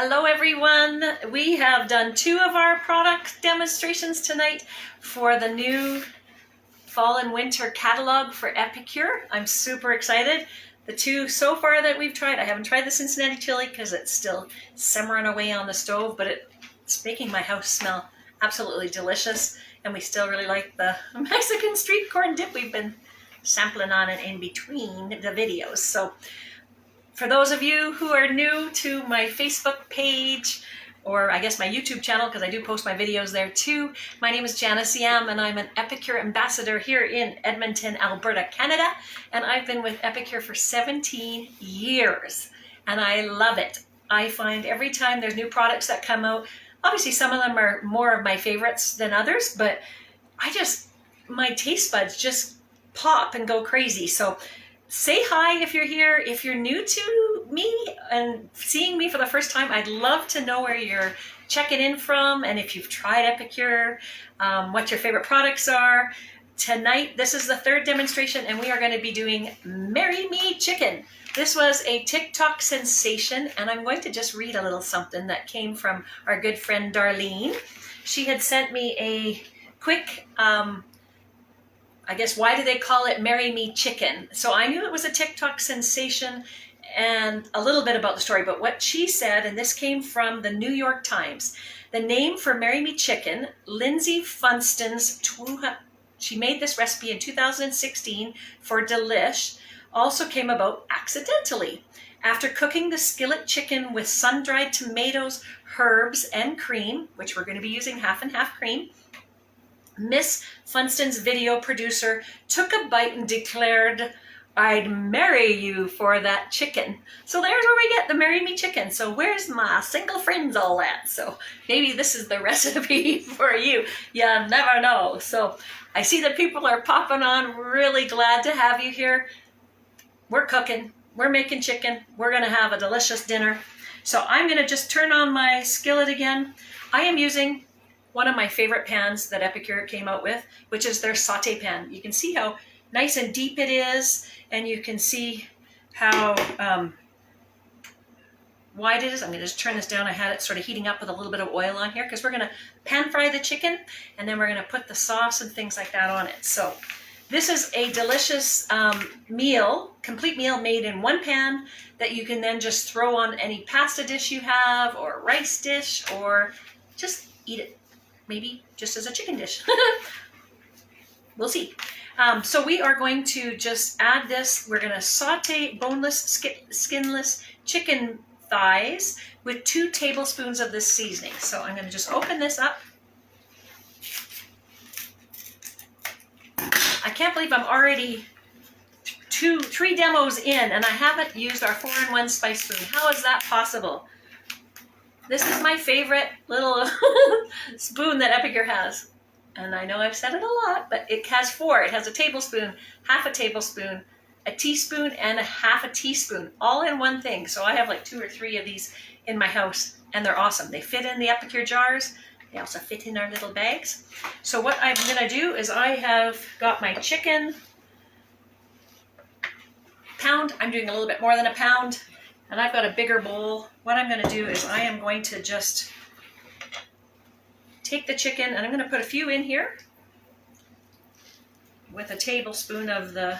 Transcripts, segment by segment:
Hello everyone. We have done 2 of our product demonstrations tonight for the new fall and winter catalog for Epicure. I'm super excited. The 2 so far that we've tried, I haven't tried the Cincinnati chili because it's still simmering away on the stove, but it's making my house smell absolutely delicious. And we still really like the Mexican street corn dip we've been sampling on it in between the videos. So for those of you who are new to my Facebook page, or I guess my YouTube channel, because I do post my videos there too, my name is Janice Yam and I'm an Epicure Ambassador here in Edmonton, Alberta, Canada. And I've been with Epicure for 17 years and I love it. I find every time there's new products that come out, obviously some of them are more of my favorites than others, but my taste buds just pop and go crazy. So say hi if you're here. If you're new to me and seeing me for the first time, I'd love to know where you're checking in from and if you've tried Epicure, what your favorite products are. Tonight, this is the 3rd demonstration and we are going to be doing Marry Me Chicken. This was a TikTok sensation and I'm going to just read a little something that came from our good friend Darlene. She had sent me a quick I guess, why do they call it Marry Me Chicken? So I knew it was a TikTok sensation and a little bit about the story, but what she said, and this came from the New York Times, the name for Marry Me Chicken, Lindsay Funston's, she made this recipe in 2016 for Delish, also came about accidentally. After cooking the skillet chicken with sun-dried tomatoes, herbs, and cream, which we're going to be using half and half cream, Miss Funston's video producer took a bite and declared, "I'd marry you for that chicken." So there's where we get the Marry Me Chicken. So where's my single friends all at? So maybe this is the recipe for you. You never know. So I see that people are popping on. Really glad to have you here. We're cooking. We're making chicken. We're going to have a delicious dinner. So I'm going to just turn on my skillet again. I am using one of my favorite pans that Epicure came out with, which is their saute pan. You can see how nice and deep it is, and you can see how wide it is. I'm going to just turn this down. I had it sort of heating up with a little bit of oil on here because we're going to pan fry the chicken, and then we're going to put the sauce and things like that on it. So this is a delicious meal, complete meal made in one pan that you can then just throw on any pasta dish you have or rice dish, or just eat it. Maybe just as a chicken dish. We'll see. So we are going to just add this. We're going to saute boneless, skinless chicken thighs with 2 tablespoons of this seasoning. So I'm going to just open this up. I can't believe I'm already 3 demos in and I haven't used our 4-in-1 spice spoon. How is that possible? This is my favorite little spoon that Epicure has. And I know I've said it a lot, but it has 4. It has a tablespoon, half a tablespoon, a teaspoon, and a half a teaspoon, all in one thing. So I have like 2 or 3 of these in my house, and they're awesome. They fit in the Epicure jars. They also fit in our little bags. So what I'm gonna do is I have got my chicken pound. I'm doing a little bit more than a pound. And I've got a bigger bowl. What I'm going to do is I am going to just take the chicken and I'm going to put a few in here with a tablespoon of the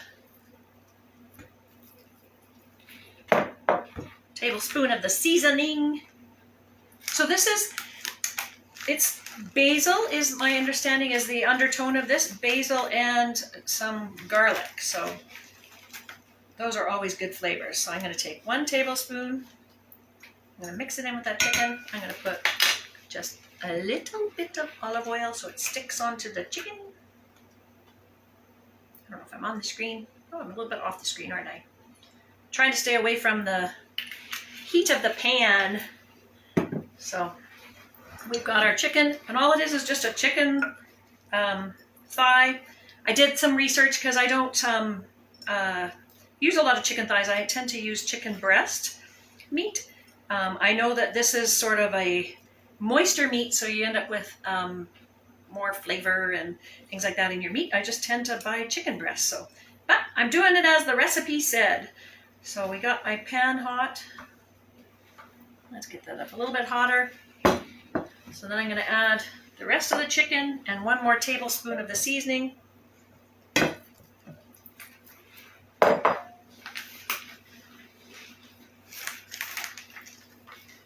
seasoning. So this is, it's basil is my understanding is the undertone of this, basil and some garlic. So those are always good flavors. So I'm going to take 1 tablespoon. I'm going to mix it in with that chicken. I'm going to put just a little bit of olive oil so it sticks onto the chicken. I don't know if I'm on the screen. Oh, I'm a little bit off the screen, aren't I? Trying to stay away from the heat of the pan. So we've got our chicken, and all it is just a chicken thigh. I did some research because I don't use a lot of chicken thighs. I tend to use chicken breast meat. I know that this is sort of a moister meat, so you end up with more flavor and things like that in your meat. I just tend to buy chicken breast. So, but I'm doing it as the recipe said. So we got my pan hot. Let's get that up a little bit hotter. So then I'm going to add the rest of the chicken and 1 more tablespoon of the seasoning.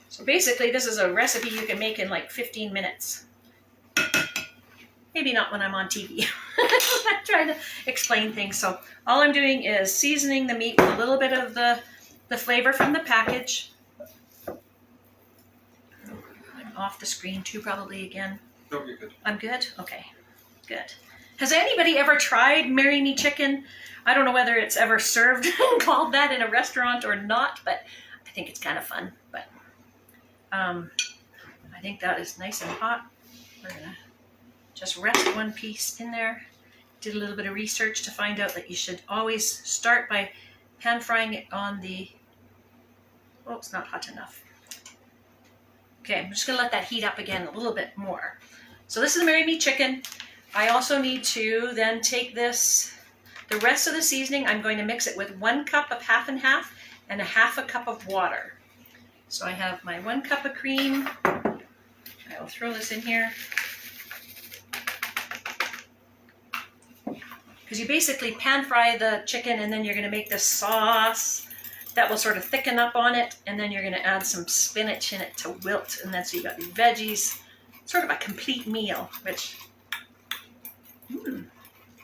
So basically this is a recipe you can make in like 15 minutes. Maybe not when I'm on TV. I'm trying to explain things. So all I'm doing is seasoning the meat with a little bit of the flavor from the package. I'm off the screen too probably again. No, you're good. I'm good? Okay, good. Has anybody ever tried Marry Me Chicken? I don't know whether it's ever served called that in a restaurant or not, but I think it's kind of fun. But I think that is nice and hot. We're gonna just rest 1 piece in there. Did a little bit of research to find out that you should always start by pan frying it on the, oh, it's not hot enough. Okay, I'm just gonna let that heat up again a little bit more. So this is the Marry Me Chicken. I also need to then take this, the rest of the seasoning, I'm going to mix it with 1 cup of half and half and a half a cup of water. So I have my 1 cup of cream. I will throw this in here. Because you basically pan fry the chicken and then you're going to make this sauce that will sort of thicken up on it, and then you're going to add some spinach in it to wilt, and then so you got these veggies, sort of a complete meal, which,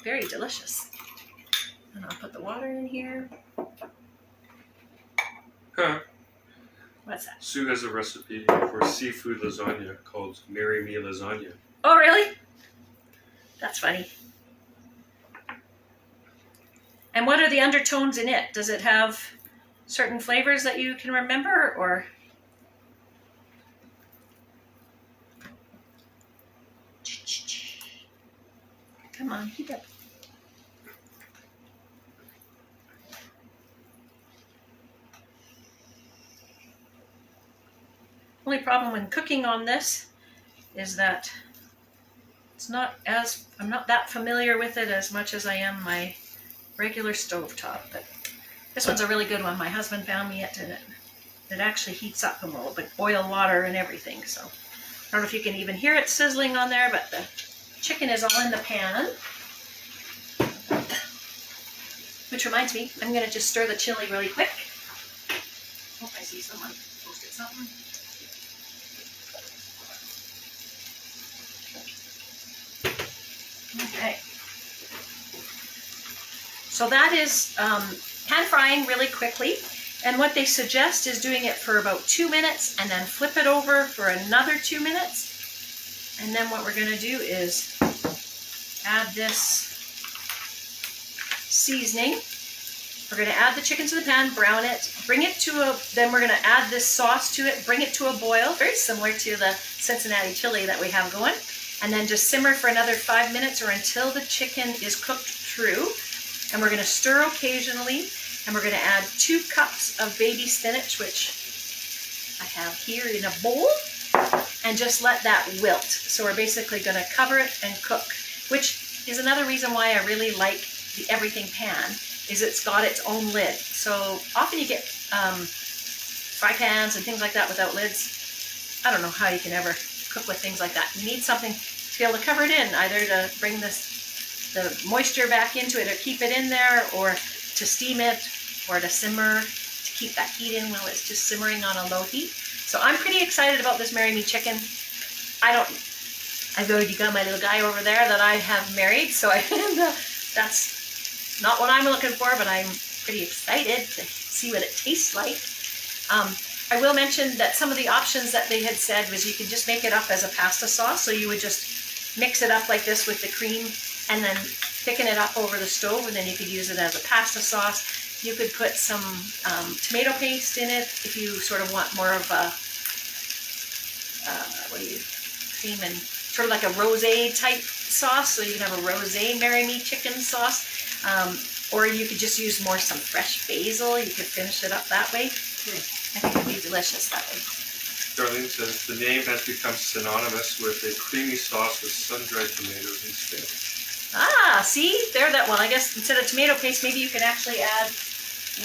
very delicious. And I'll put the water in here. Huh. What's that? Sue has a recipe for seafood lasagna called Marry Me Lasagna. Oh, really? That's funny. And what are the undertones in it? Does it have certain flavors that you can remember, or? Come on, heat up. Only problem when cooking on this is that it's not as, I'm not that familiar with it as much as I am my regular stovetop, but this one's a really good one. My husband found me it, and it actually heats up and will boil water and everything. So I don't know if you can even hear it sizzling on there, but the chicken is all in the pan. Which reminds me, I'm going to just stir the chili really quick. Oh, I see someone posted something. Okay. So that is pan frying really quickly, and what they suggest is doing it for about 2 minutes and then flip it over for another 2 minutes, and then what we're going to do is add this seasoning. We're going to add the chicken to the pan, brown it, bring it to a, then we're going to add this sauce to it, bring it to a boil, very similar to the Cincinnati chili that we have going, and then just simmer for another 5 minutes or until the chicken is cooked through. And we're going to stir occasionally, and we're going to add 2 cups of baby spinach, which I have here in a bowl, and just let that wilt. So we're basically going to cover it and cook, which is another reason why I really like the everything pan, is it's got its own lid. So often you get fry pans and things like that without lids. I don't know how you can ever cook with things like that. You need something to be able to cover it in, either to bring the moisture back into it or keep it in there, or to steam it, or to simmer, to keep that heat in while it's just simmering on a low heat. So I'm pretty excited about this Marry Me Chicken. I've already got my little guy over there that I have married, so that's not what I'm looking for, but I'm pretty excited to see what it tastes like. I will mention that some of the options that they had said was you could just make it up as a pasta sauce, so you would just mix it up like this with the cream and then thicken it up over the stove, and then you could use it as a pasta sauce. You could put some tomato paste in it if you sort of want more of a, cream and sort of like a rosé type sauce, so you can have a rosé Marry Me Chicken sauce. Or you could just use some fresh basil. You could finish it up that way. I think it would be delicious that way. Darlene says the name has become synonymous with a creamy sauce with sun-dried tomatoes and spinach. Ah, see? There, that one. I guess instead of tomato paste, maybe you could actually add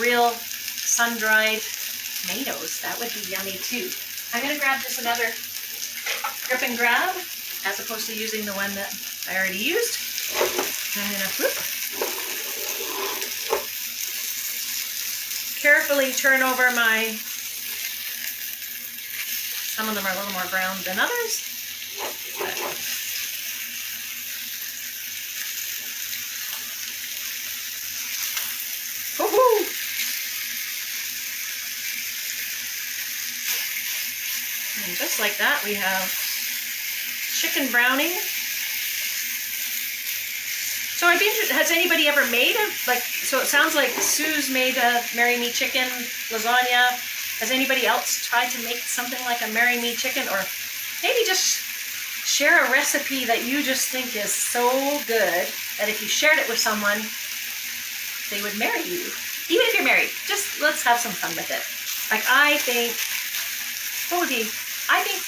real sun-dried tomatoes. That would be yummy too. I'm going to grab just another grip and grab as opposed to using the one that I already used. I'm going to carefully turn over my, some of them are a little more brown than others. Woohoo! And just like that, we have chicken browning. So I'd be interested, has anybody ever made a, like, so it sounds like Sue's made a Marry Me Chicken lasagna. Has anybody else tried to make something like a Marry Me Chicken? Or maybe just share a recipe that you just think is so good that if you shared it with someone, they would marry you. Even if you're married, just let's have some fun with it. Like I think, what would be, I think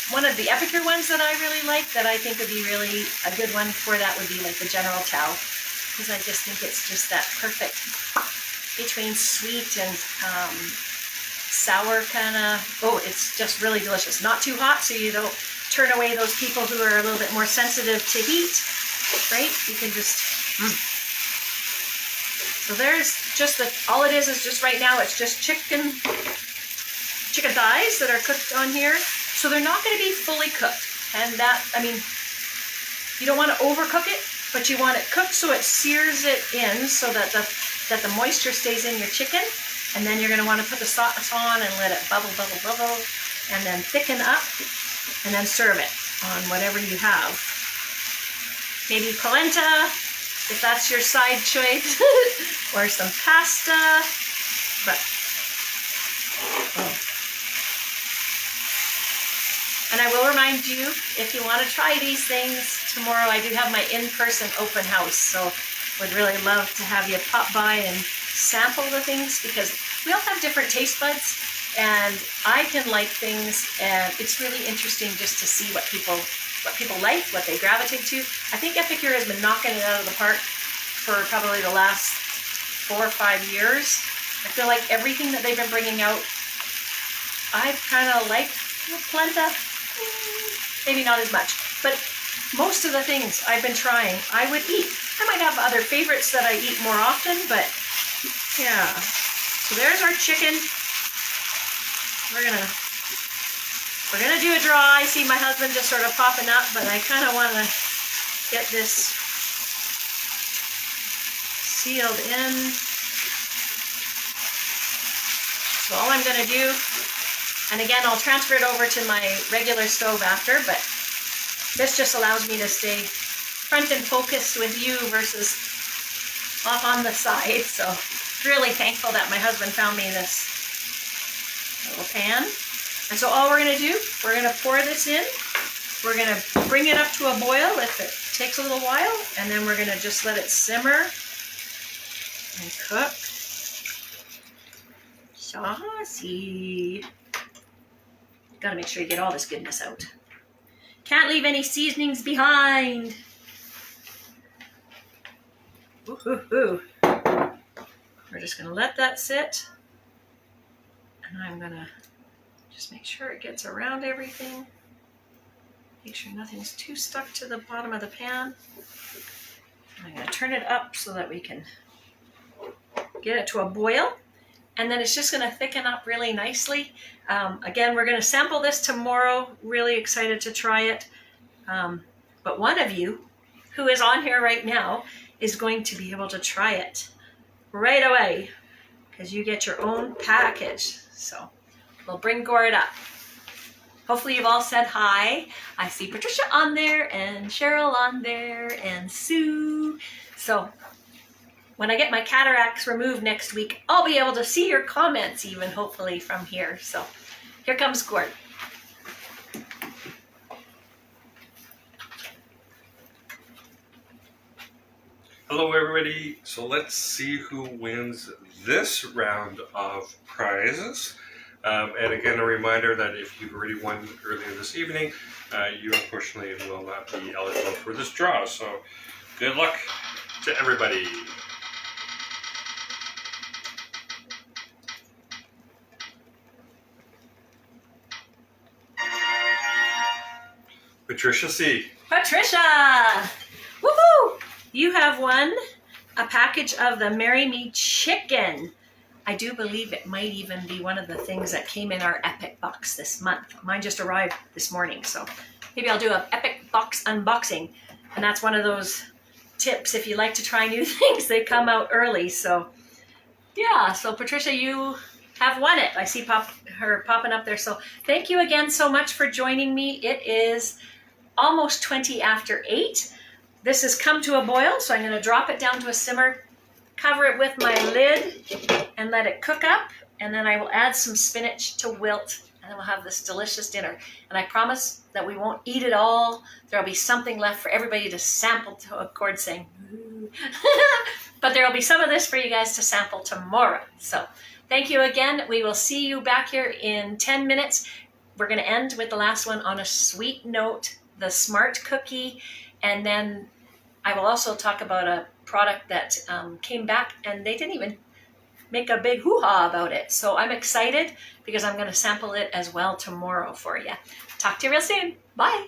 one of the Epicure ones that I really like, that I think would be really a good one for that would be like the General Tao. Because I just think it's just that perfect between sweet and sour kind of, oh, it's just really delicious. Not too hot so you don't turn away those people who are a little bit more sensitive to heat, right? You can just, So there's just the, all it is just right now, it's just chicken thighs that are cooked on here. So they're not going to be fully cooked. And that, I mean, you don't want to overcook it, but you want it cooked so it sears it in so that the moisture stays in your chicken. And then you're going to want to put the sauce on and let it bubble, bubble, bubble, and then thicken up, and then serve it on whatever you have. Maybe polenta, if that's your side choice, or some pasta. But, oh. And I will remind you, if you want to try these things, tomorrow I do have my in-person open house, so would really love to have you pop by and sample the things, because we all have different taste buds, and I can like things, and it's really interesting just to see what people like, what they gravitate to. I think Epicure has been knocking it out of the park for probably the last 4 or 5 years. I feel like everything that they've been bringing out, I've kind of liked. Polenta, maybe not as much, but most of the things I've been trying, I would eat. I might have other favorites that I eat more often, but yeah. So there's our chicken. We're gonna do a draw. I see my husband just sort of popping up, but I kind of want to get this sealed in. So all I'm gonna do, and again, I'll transfer it over to my regular stove after, but this just allows me to stay front and focused with you versus off on the side. So really thankful that my husband found me this little pan. And so all we're going to do, we're going to pour this in. We're going to bring it up to a boil if it takes a little while, and then we're going to just let it simmer and cook. Saucy. Got to make sure you get all this goodness out. Can't leave any seasonings behind. Ooh. We're just going to let that sit. And I'm going to just make sure it gets around everything. Make sure nothing's too stuck to the bottom of the pan. And I'm going to turn it up so that we can get it to a boil. And then it's just going to thicken up really nicely. Again, we're going to sample this tomorrow. Really excited to try it. But one of you who is on here right now is going to be able to try it right away, because you get your own package. So we'll bring Gord up. Hopefully you've all said hi. I see Patricia on there, and Cheryl on there, and Sue. So when I get my cataracts removed next week, I'll be able to see your comments even, hopefully, from here. So here comes Gord. Hello everybody. So let's see who wins this round of prizes. And again, a reminder that if you've already won earlier this evening, you unfortunately will not be eligible for this draw. So good luck to everybody. Patricia C. Patricia! Woohoo! You have won a package of the Marry Me chicken. I do believe it might even be one of the things that came in our Epic box this month. Mine just arrived this morning, so maybe I'll do an Epic box unboxing. And that's one of those tips. If you like to try new things, they come out early. So yeah, so Patricia, you have won it. I see her popping up there. So thank you again so much for joining me. It is almost 20 after 8. This has come to a boil, so I'm going to drop it down to a simmer, cover it with my lid, and let it cook up. And then I will add some spinach to wilt, and then we'll have this delicious dinner. And I promise that we won't eat it all. There'll be something left for everybody to sample to a chord saying, ooh. But there'll be some of this for you guys to sample tomorrow. So thank you again. We will see you back here in 10 minutes. We're going to end with the last one on a sweet note, the Smart Cookie. And then I will also talk about a product that came back and they didn't even make a big hoo-ha about it. So I'm excited because I'm going to sample it as well tomorrow for you. Talk to you real soon. Bye.